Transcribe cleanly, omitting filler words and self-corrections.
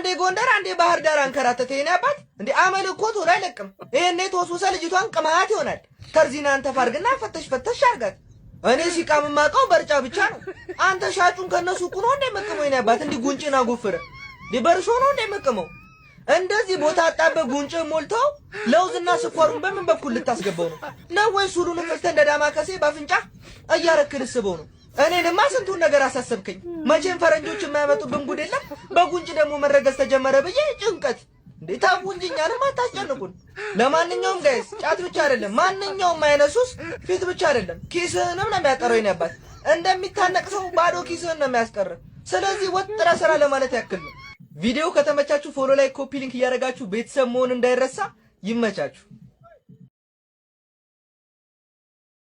አንዴ ጎንደር አንዴ ባህር ዳር አንከራተተ የኔ አባት እንዴ አመል እኮ ቶሎ አይለቅም። ይሄኔ ተወሱሰ ልጅቷን ቅማት ይሆናል። ተርዚና አንተ ፋርግና ፈተሽ አርጋት። እኔ ሲቃም ማቀው በርጫ ብቻ ነው። አንተ ሻጩን ከነሱ ቁኖ እንደመቀመው የኔ አባት እንዲ ጉንጭና ጉፍረ ዲበርሾ ነው እንደመቀመው እንደዚህ ቦታ አጣበ ጉንጭ ሞልተው ለውዝና ስኳሩን በምን በኩል ልታስገባው ነው? ነው ወይ ሱሉን ፈስተ እንደዳማ ከሴ ባፍንጫ እያረክልስበው ነው? እኔንማ ስንቱን ነገር አሳሰብከኝ። መቼም ፈረንጆች የማያመጡብን ጉድ የለም። በጉንጭ ደግሞ መረገዝ ተጀመረ ብዬ ጭንቀት እንዴ ታው እንጂኛንም አታስጨንቁን። ለማንኛውም ጋይስ ጫት ብቻ አይደለም ማንኛውም አይነሱስ ፊት ብቻ አይደለም ኪስህንም ነው የሚያቀረው የኔ አባት። እንደሚታነቅ ሰው ባዶ ኪስህን ነው የሚያስቀር። ስለዚህ ወጥራ ስራ ለማለት ያክል ነው። ቪዲዮ ከተመቻችሁ ፎሎ ላይ ኮፒ ሊንክ እያደረጋችሁ ቤተሰብ መሆን እንዳይረሳ። ይመቻችሁ።